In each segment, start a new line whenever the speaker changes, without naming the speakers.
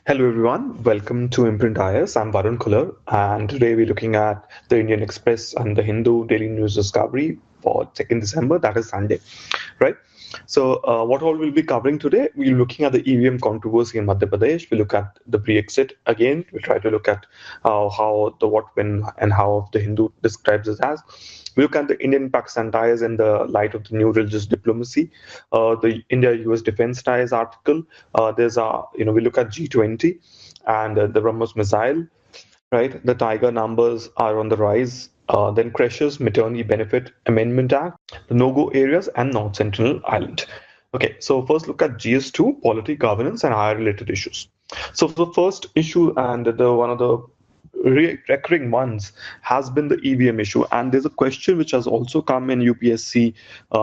Hello everyone, welcome to IMPRINT IS. I'm Varun Kular, and today we're looking at the Indian Express and the Hindu Daily News Discovery for 2nd December, that is Sunday, right? So, what all we'll be covering today, we're looking at the EVM controversy in Madhya Pradesh. We look at the BREXIT again. We try to look at how the what, when, and how the Hindu describes it as. We look at the Indian-Pakistan ties in the light of the new religious diplomacy, the India-US defense ties article. We look at G20 and the Brahmos missile, right? The Tiger numbers are on the rise. Then crashes, Maternity Benefit Amendment Act, the no-go areas, and North Sentinel Island. Okay, so first look at GS2, polity, governance, and higher-related issues. So the first issue and the one of the recurring ones has been the EVM issue, and there's a question which has also come in UPSC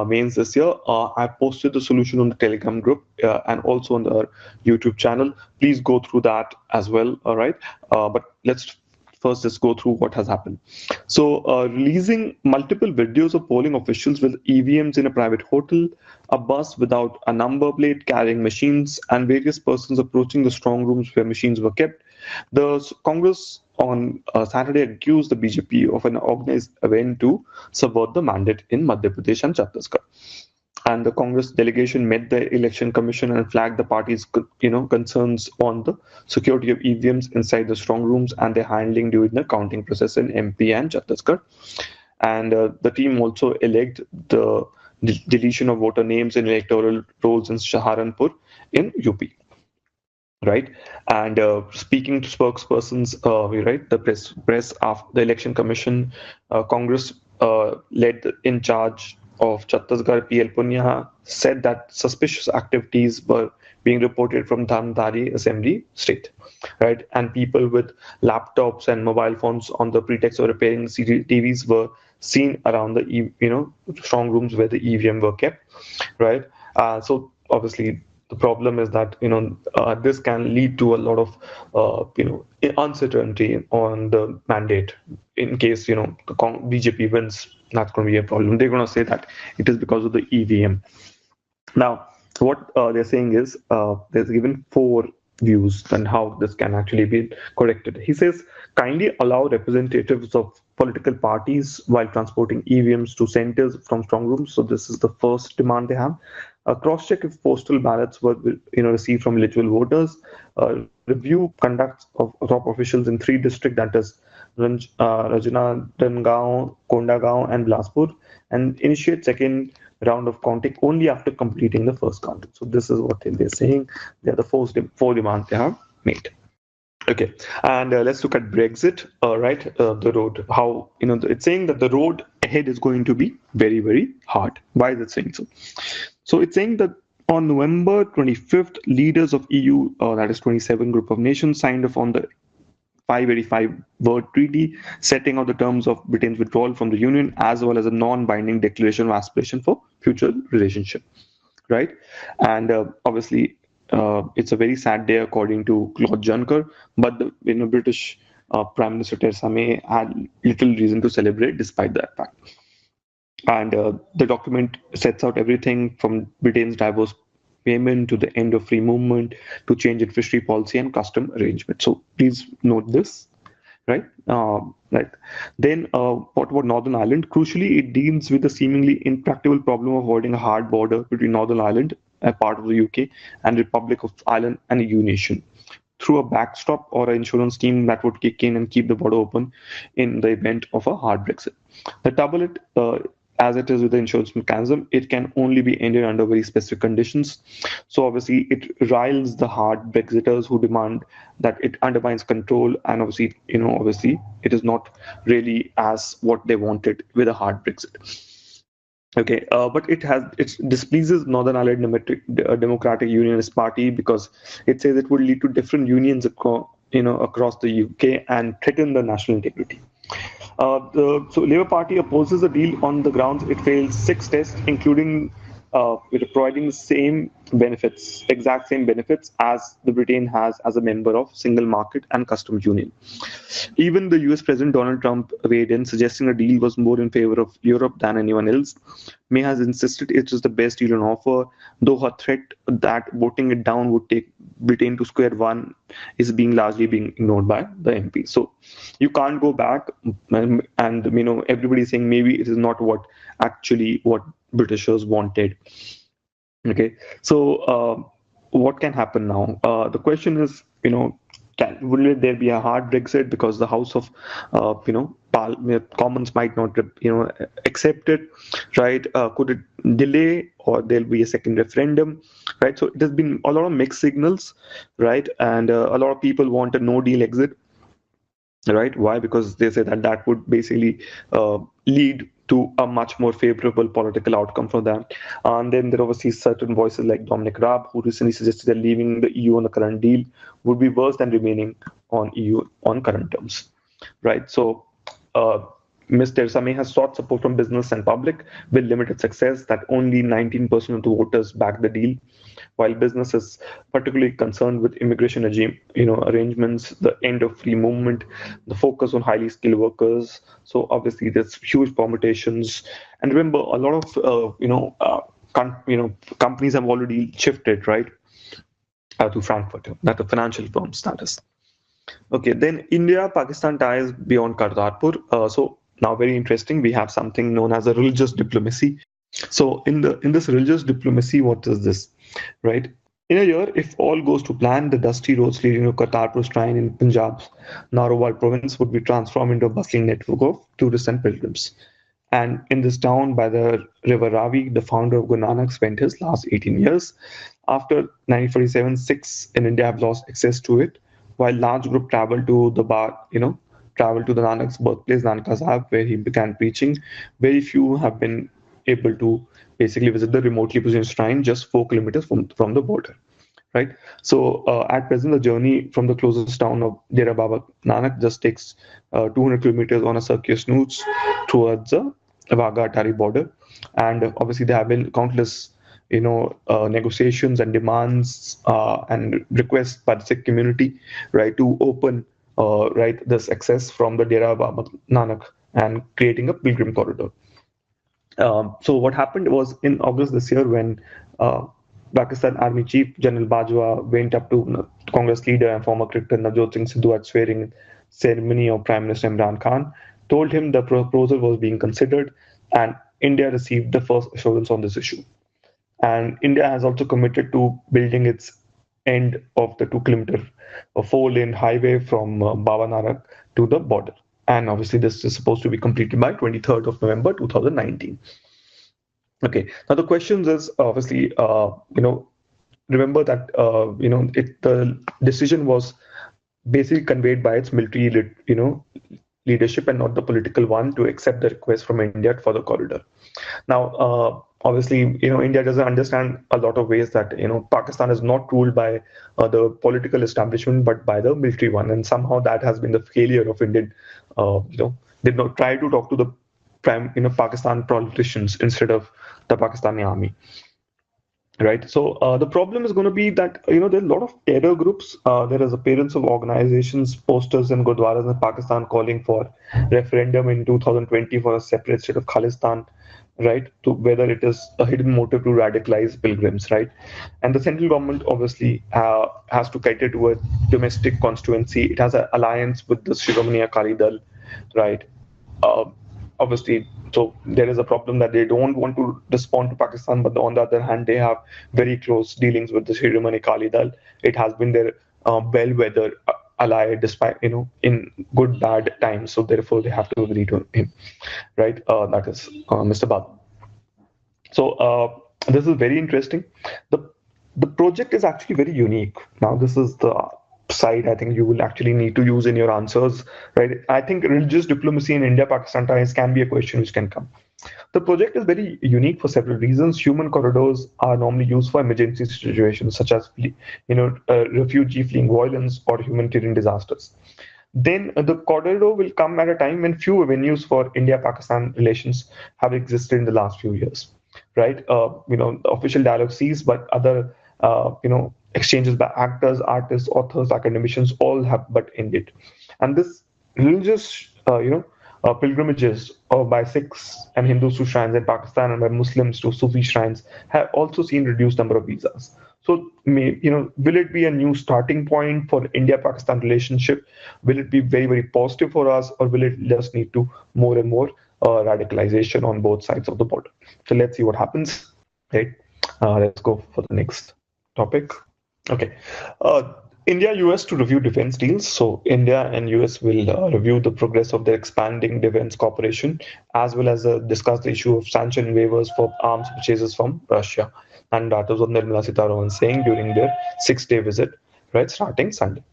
mains this year. I posted the solution on the Telegram group and also on our YouTube channel. Please go through that as well. All right, but let's first just go through what has happened. So, releasing multiple videos of polling officials with EVMs in a private hotel, a bus without a number plate carrying machines, and various persons approaching the strong rooms where machines were kept. The Congress on Saturday accused the BJP of an organized event to subvert the mandate in Madhya Pradesh and Chhattisgarh. And the Congress delegation met the election commission and flagged the party's concerns on the security of EVMs inside the strong rooms and their handling during the counting process in MP and Chhattisgarh. And the team also alleged the deletion of voter names in electoral rolls in Saharanpur in UP. Right, and speaking to spokespersons, the press after the election commission, Congress led in charge of Chhattisgarh, PL Punya, said that suspicious activities were being reported from Dhamdari Assembly state, right? And people with laptops and mobile phones on the pretext of repairing CCTVs were seen around the strong rooms where the EVM were kept, right? So obviously the problem is that this can lead to a lot of uncertainty on the mandate in case the BJP wins. That's going to be a problem. They're going to say that it is because of the EVM. Now, what they're saying is there's given four views on how this can actually be corrected. He says, kindly allow representatives of political parties while transporting EVMs to centers from strong rooms. So this is the first demand they have. Cross-check if postal ballots were received from eligible voters. Review conduct of top officials in three districts, that is Rajasthangaon, Kondagaon, and Bilaspur, and initiate second round of counting only after completing the first count. So this is what they're saying. They are the four demands they have made. Okay, and let's look at Brexit. The road. How it's saying that the road ahead is going to be very, very hard. Why is it saying so? So it's saying that on November 25th, leaders of EU, that is 27 group of nations, signed off on the 585 word treaty setting out the terms of Britain's withdrawal from the Union, as well as a non-binding declaration of aspiration for future relationship, right? And obviously, it's a very sad day according to Claude Juncker, but the British Prime Minister Theresa May had little reason to celebrate despite that fact. And the document sets out everything from Britain's diverse payment to the end of free movement to change in fishery policy and custom arrangement. So please note this, right? Right. Then what about Northern Ireland? Crucially, it deals with the seemingly intractable problem of avoiding a hard border between Northern Ireland, a part of the UK, and Republic of Ireland and EU nation, through a backstop or an insurance scheme that would kick in and keep the border open in the event of a hard Brexit. The trouble as it is with the insurance mechanism, it can only be ended under very specific conditions. So obviously it riles the hard Brexiters who demand that it undermines control, and obviously it is not really as what they wanted with a hard Brexit. Okay, but it displeases Northern Ireland Democratic Unionist Party because it says it would lead to different unions across the UK and threaten the national integrity. So Labour Party opposes the deal on the grounds it failed 6 tests, including providing the exact same benefits as the Britain has as a member of Single Market and Customs Union. Even the US President Donald Trump weighed in, suggesting a deal was more in favor of Europe than anyone else. May has insisted it is the best deal on offer, though her threat that voting it down would take retain to square one is being largely being ignored by the MP. So you can't go back, and everybody is saying maybe it is not what Britishers wanted. Okay, so what can happen now? The question is, will there be a hard Brexit because the House of, Commons might not, accept it, right? Could it delay, or there'll be a second referendum, right? So there's been a lot of mixed signals, right? And a lot of people want a no deal exit, right? Why? Because they say that that would basically lead to a much more favorable political outcome for them. And then there are obviously certain voices like Dominic Raab, who recently suggested that leaving the EU on the current deal would be worse than remaining on EU on current terms, right? So uh, Ms. Theresa May has sought support from business and public with limited success, that only 19% of the voters backed the deal, while business is particularly concerned with immigration regime, arrangements, the end of free movement, the focus on highly skilled workers. So obviously there's huge permutations. And remember, a lot of companies have already shifted, right, to Frankfurt, that the financial firms, that is. Okay, then India-Pakistan ties beyond Kartarpur. So now very interesting. We have something known as a religious diplomacy. So in this religious diplomacy, what is this, right? In a year, if all goes to plan, the dusty roads leading to Kartarpur Shrine in Punjab's Narowal province would be transformed into a bustling network of tourists and pilgrims. And in this town by the river Ravi, the founder of Guru Nanak spent his last 18 years. After 1947, Sikhs in India have lost access to it, while large group traveled to traveled to the Nanak's birthplace, Nanka Sahib, where he began preaching. Very few have been able to basically visit the remotely positioned shrine just 4 kilometers from the border, right? So at present, the journey from the closest town of Dera Baba Nanak just takes 200 kilometers on a circuitous route towards the Wagah Atari border. And obviously, there have been countless negotiations and demands and requests by the Sikh community, right, to open right this access from the Dera Baba Nanak and creating a pilgrim corridor. So what happened was in August this year, when Pakistan Army Chief General Bajwa went up to Congress leader and former cricketer Navjot Singh Sidhu at swearing ceremony of Prime Minister Imran Khan, told him the proposal was being considered, and India received the first assurance on this issue. And India has also committed to building its end of the 2 kilometer four-lane highway from Baba Nanak to the border. And obviously, this is supposed to be completed by 23rd of November 2019. Okay, now the questions is obviously, remember that, the decision was basically conveyed by its military, leadership and not the political one to accept the request from India for the corridor. Now, obviously, India doesn't understand a lot of ways that, Pakistan is not ruled by the political establishment, but by the military one. And somehow that has been the failure of Indian, did not try to talk to the Pakistan politicians instead of the Pakistani army. Right. So the problem is going to be that, there are a lot of terror groups. There is appearance of organizations, posters and gurdwaras in Pakistan calling for referendum in 2020 for a separate state of Khalistan, right? To whether it is a hidden motive to radicalize pilgrims, right? And the central government obviously has to cater to a domestic constituency. It has an alliance with the Shiromani Akali Dal, right? Uh, Obviously, so there is a problem that they don't want to respond to Pakistan, but on the other hand, they have very close dealings with the Shiromani Akali Dal. It has been their bellwether ally, despite in good bad times. So therefore, they have to agree to him, right? That is Mr. Bad. So this is very interesting. The project is actually very unique. Now, this is the side I think you will actually need to use in your answers, right? I think religious diplomacy in India-Pakistan ties can be a question which can come. The project is very unique for several reasons. Human corridors are normally used for emergency situations such as, refugee fleeing violence or humanitarian disasters. Then the corridor will come at a time when few avenues for India-Pakistan relations have existed in the last few years, right? The official dialogue ceased, but other, exchanges by actors, artists, authors, academicians all have but ended. And this religious, pilgrimages by Sikhs and Hindus to shrines in Pakistan and by Muslims to Sufi shrines have also seen reduced number of visas. So, will it be a new starting point for India-Pakistan relationship? Will it be very, very positive for us, or will it just need to more and more radicalization on both sides of the border? So let's see what happens. Right. Let's go for the next topic. Okay. India US to review defense deals. So India and US will review the progress of their expanding defense cooperation, as well as discuss the issue of sanction waivers for arms purchases from Russia. And that was what Nirmala Sitharaman saying during their 6-day visit, right, starting Sunday.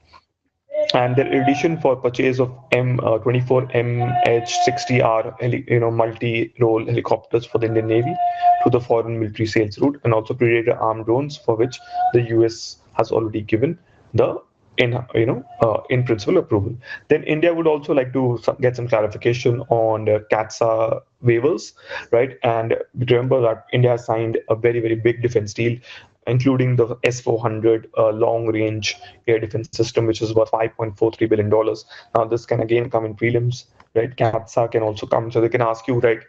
And their addition for purchase of M24 MH60R multi-role helicopters for the Indian Navy to the foreign military sales route, and also Predator armed drones for which the US has already given the in principle approval. Then India would also like to get some clarification on the CATSA waivers, right? And remember that India has signed a very, very big defense deal, including the S-400 long-range air defense system, which is worth $5.43 billion. Now, this can again come in prelims, right? CATSA can also come. So they can ask you, right,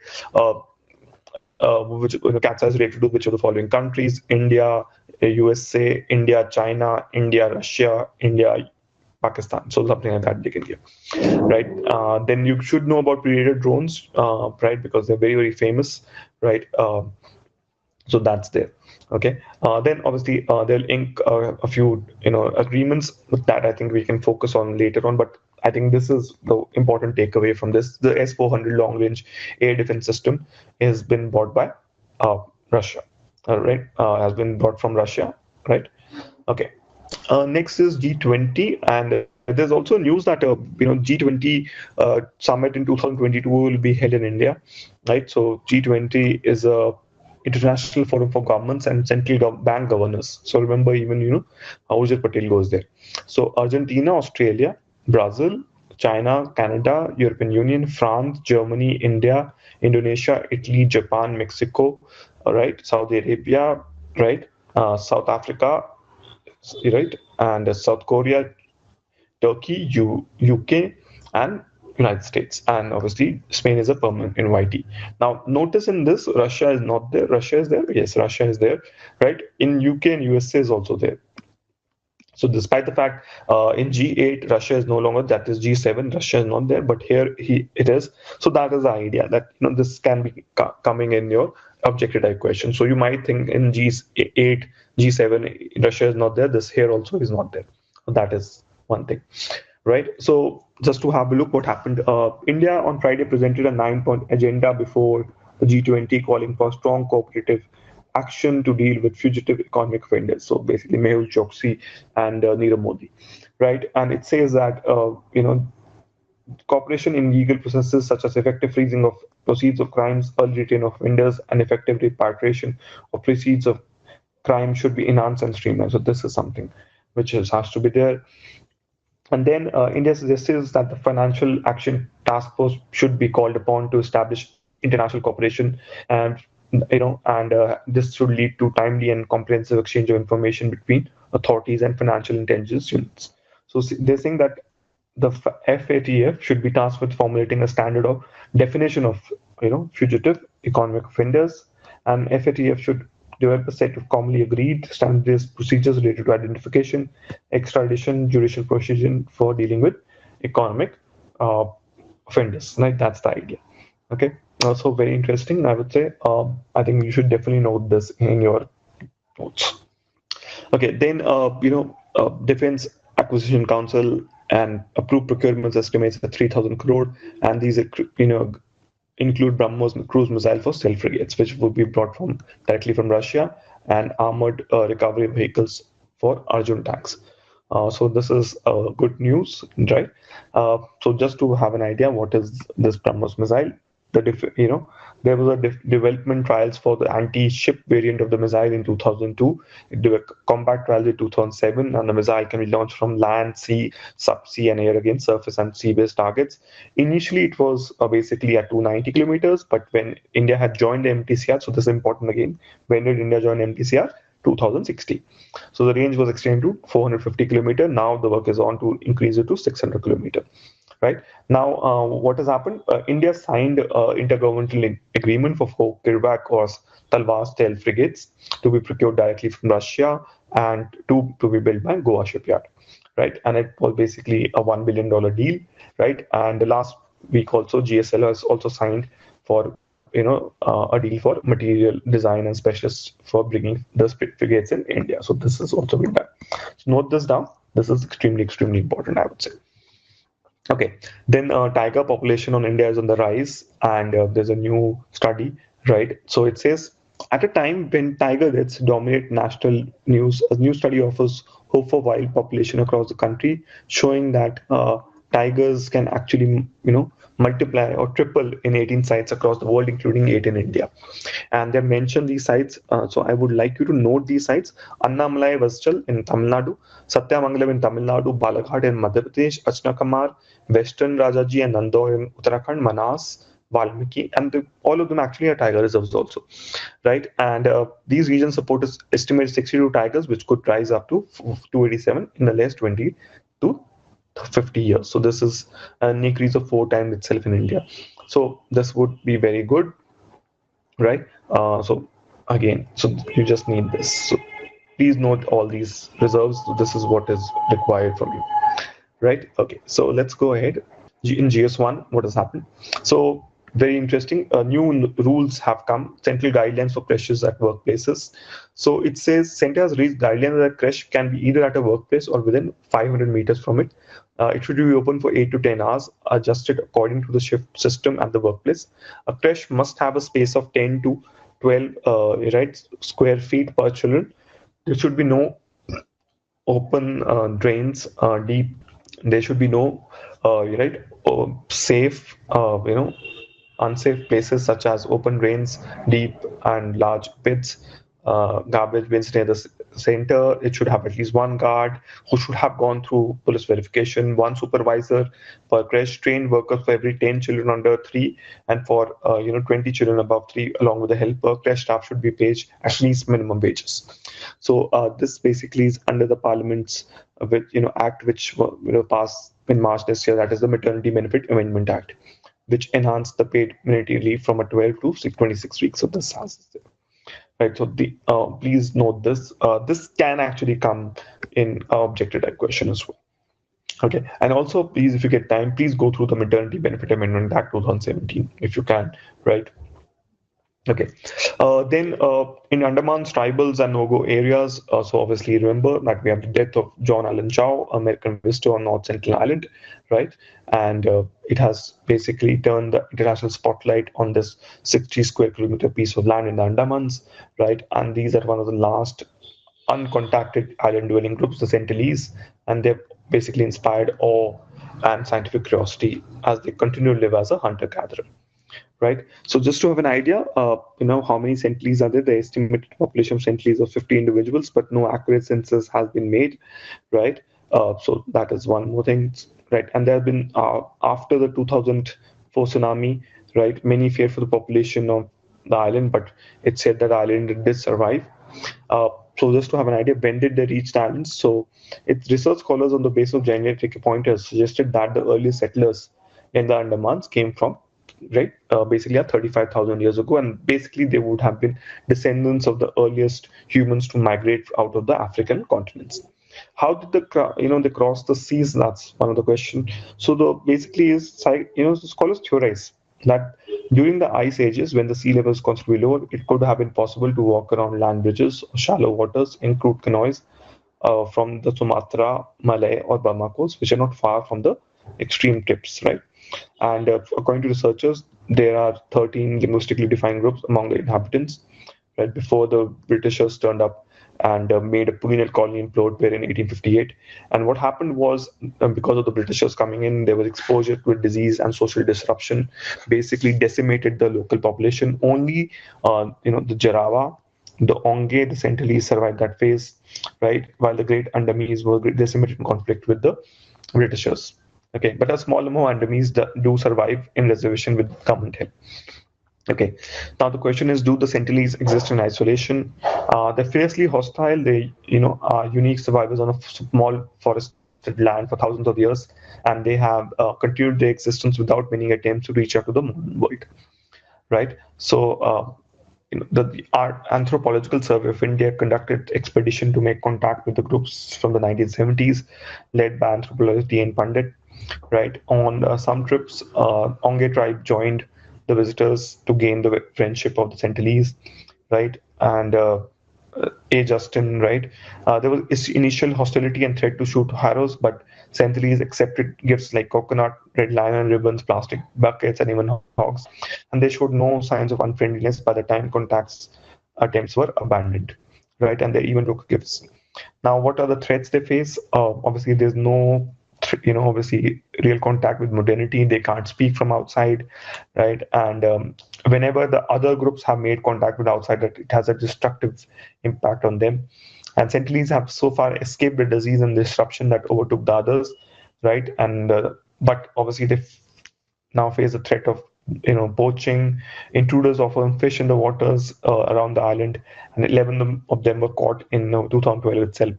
which CATSA is related to which of the following countries: India, USA, India, China, India, Russia, India, Pakistan. So something like that they can give, right? Then you should know about Predator drones, right? Because they're very, very famous, right? So that's there. Okay. Then obviously they'll ink a few agreements with that. I think we can focus on later on, but I think this is the important takeaway from this. The S-400 long-range air defense system has been bought by Russia, right? Has been bought from Russia, right? Okay. Next is G20, and there's also news that G20 summit in 2022 will be held in India, right? So G20 is a international forum for governments and central bank governors. So remember, even Ujjwal Patel goes there. So Argentina, Australia, Brazil, China, Canada, European Union, France, Germany, India, Indonesia, Italy, Japan, Mexico, right, Saudi Arabia, right, South Africa, right, and South Korea, Turkey, UK, and United States, and obviously Spain is a permanent invitee. Now, notice in this, Russia is not there. Russia is there. Yes, Russia is there, right? In UK and USA is also there. So, despite the fact in G8 Russia is no longer, that is G7 Russia is not there, but here it is. So that is the idea that this can be coming in your objective type question. So you might think in G8 G7 Russia is not there. This here also is not there. So that is one thing, right? So just to have a look what happened, India on Friday presented a 9-point agenda before the G20, calling for strong cooperative action to deal with fugitive economic offenders. So basically, Mehul Choksi and Nirav Modi, right? And it says that cooperation in legal processes such as effective freezing of proceeds of crimes, early return of offenders, and effective repatriation of proceeds of crime should be enhanced and streamlined. So this is something which has to be there. And then India suggests that the Financial Action Task Force should be called upon to establish international cooperation, and this should lead to timely and comprehensive exchange of information between authorities and financial intelligence units. So they're saying that the FATF should be tasked with formulating a standard of definition of fugitive economic offenders, and FATF should develop a set of commonly agreed standardized procedures related to identification, extradition, judicial proceeding for dealing with economic offenders. Right, that's the idea. Okay, also very interesting. I would say. I think you should definitely note this in your notes. Okay, then Defense Acquisition Council and approved procurement estimates at 3,000 crore, and these include Brahmos cruise missile for stealth frigates, which will be brought directly from Russia, and armored recovery vehicles for Arjun tanks. So this is good news, right? So just to have an idea, what is this Brahmos missile? There was a development trials for the anti-ship variant of the missile in 2002. There were combat trials in 2007, and the missile can be launched from land, sea, subsea, and air against surface and sea-based targets. Initially, it was basically at 290 kilometers, but when India had joined the MTCR, so this is important again, when did India join MTCR? 2016. So the range was extended to 450 kilometer. Now the work is on to increase it to 600 kilometer. Right now, what has happened? India signed intergovernmental agreement for 4 Kirvak or Talwar stealth frigates to be procured directly from Russia, and 2 to be built by Goa Shipyard, right? And it was basically a $1 billion deal, right? And the last week also, GSL has also signed for a deal for material design and specialists for bringing the frigates in India. So this has also been done. So note this down. This is extremely important, I would say. Okay, then tiger population on India is on the rise, and there's a new study, right? So it says at a time when tiger deaths dominate national news, a new study offers hope for wild population across the country, showing that tigers can actually, multiply or triple in 18 sites across the world, including 8 in India. And they mention these sites. So I would like you to note these sites: Annamalai Vaschal in Tamil Nadu, Satyamangalam in Tamil Nadu, Balaghat in Madhya Pradesh, Achnakamar, Western Rajaji and Nandor in Uttarakhand, Manas, Valmiki, and all of them actually are tiger reserves also, right? And these regions support estimated 62 tigers, which could rise up to 287 in the last 20 to 50 years. So this is an increase of 4 times itself in India. So this would be very good, right? So again, so you just need this. So please note all these reserves. So this is what is required from you, right? Okay, so let's go ahead. In GS1, what has happened? So very interesting. New rules have come. Central guidelines for creches at workplaces. So it says center has reached guidelines that creche can be either at a workplace or within 500 meters from it. It should be open for 8 to 10 hours, adjusted according to the shift system at the workplace. A creche must have a space of 10 to 12 right, square feet per children. There should be no open drains deep. There should be no right safe unsafe places such as open drains, deep and large pits, garbage bins near the center. It should have at least one guard who should have gone through police verification, one supervisor per creche, trained workers for every 10 children under 3, and for 20 children above 3, along with the helper. Creche staff should be paid at least minimum wages. So this basically is under the Parliament's act which passed in March this year. That is the Maternity Benefit Amendment Act, which enhanced the paid maternity leave from a 12 to 26 weeks. So this has right. So the please note this. This can actually come in objective type question as well. Okay, and also please, if you get time, please go through the Maternity Benefit Amendment Act 2017 if you can. Right. Okay. Then in Andaman's tribals and no-go areas, so obviously remember that we have the death of John Allen Chow, American visitor on North Sentinel Island, right? And it has basically turned the international spotlight on this 60 square kilometer piece of land in the Andamans, right? And these are one of the last uncontacted island dwelling groups, the Sentinelese, and they've basically inspired awe and scientific curiosity as they continue to live as a hunter-gatherer. Right. So just to have an idea, how many Sentinelese are there? The estimated population of Sentinelese of 50 individuals, but no accurate census has been made. Right. So that is one more thing. Right. And there have been after the 2004 tsunami, right? Many feared for the population of the island, but it said that the island did survive. So just to have an idea, when did they reach the island? So research scholars on the basis of genetic pointers suggested that the earliest settlers in the Andamans came from basically 35,000 years ago, and basically they would have been descendants of the earliest humans to migrate out of the African continents. How did they cross the seas? That's one of the questions. So the basically is the scholars theorize that during the ice ages, when the sea level is considerably lower, it could have been possible to walk around land bridges or shallow waters in crude canoes from the Sumatra, Malay, or Burma coast, which are not far from the extreme tips, right? And according to researchers, there are 13 linguistically defined groups among the inhabitants. Right before the Britishers turned up and made a penal colony in Port Pirie in 1858. And what happened was, because of the Britishers coming in, there was exposure to disease and social disruption, basically decimated the local population. Only, the Jarawa, the Onge, the Sentinelese survived that phase, right? While the Great Andamanese were decimated in conflict with the Britishers. Okay, but a small number of Andamanese do survive in reservation with government help. Okay, now the question is, do the Sentinelese exist in isolation? They're fiercely hostile. They, are unique survivors on a small forested land for thousands of years, and they have continued their existence without many attempts to reach out to the modern world. Right. So the Anthropological Survey of India conducted expedition to make contact with the groups from the 1970s, led by anthropologist T.N. Pandit. Right, on some trips, Onge tribe joined the visitors to gain the friendship of the Sentinelese, right, and A. Justin, right. There was initial hostility and threat to shoot arrows, but Sentinelese accepted gifts like coconut, red lion ribbons, plastic buckets, and even hogs, and they showed no signs of unfriendliness by the time contacts attempts were abandoned, right, and they even took gifts. Now, what are the threats they face? Obviously, there's no, obviously real contact with modernity. They can't speak from outside, right? And whenever the other groups have made contact with outside, it has a destructive impact on them. And Sentinelese have so far escaped the disease and disruption that overtook the others, right? And but obviously they now face a threat of poaching. Intruders often fish in the waters around the island, and 11 of them were caught in 2012 itself.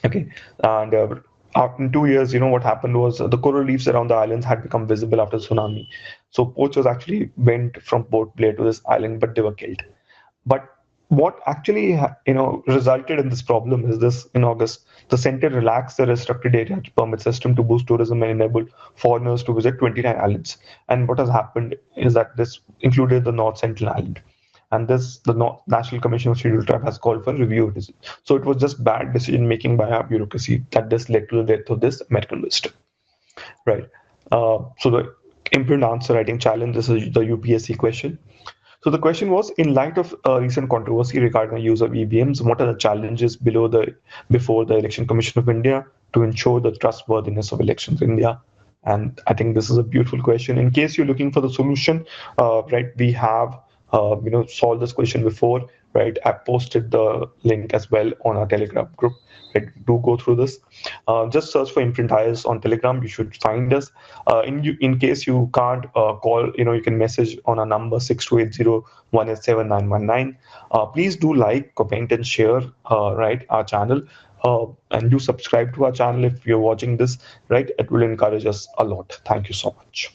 Okay, and after 2 years, what happened was the coral reefs around the islands had become visible after tsunami. So poachers actually went from Port Blair to this island, but they were killed. But what actually, resulted in this problem is this: in August, the center relaxed the restricted area permit system to boost tourism and enable foreigners to visit 29 islands. And what has happened is that this included the North Sentinel Island. And this, the National Commission of Scheduled Tribe has called for review of this. So it was just bad decision making by our bureaucracy that this led to the death of this American visitor. Right. So the imprint answer writing challenge, this is the UPSC question. So the question was, in light of recent controversy regarding the use of EVMs, what are the challenges before the Election Commission of India to ensure the trustworthiness of elections in India? And I think this is a beautiful question. In case you're looking for the solution, right, we have solved this question before, right? I posted the link as well on our Telegram group. Right? Do go through this. Just search for Imprint IS on Telegram. You should find us. In case you can't call, you can message on our number 6280-187-919. Please do like, comment, and share, right, our channel. And do subscribe to our channel if you're watching this, right? It will encourage us a lot. Thank you so much.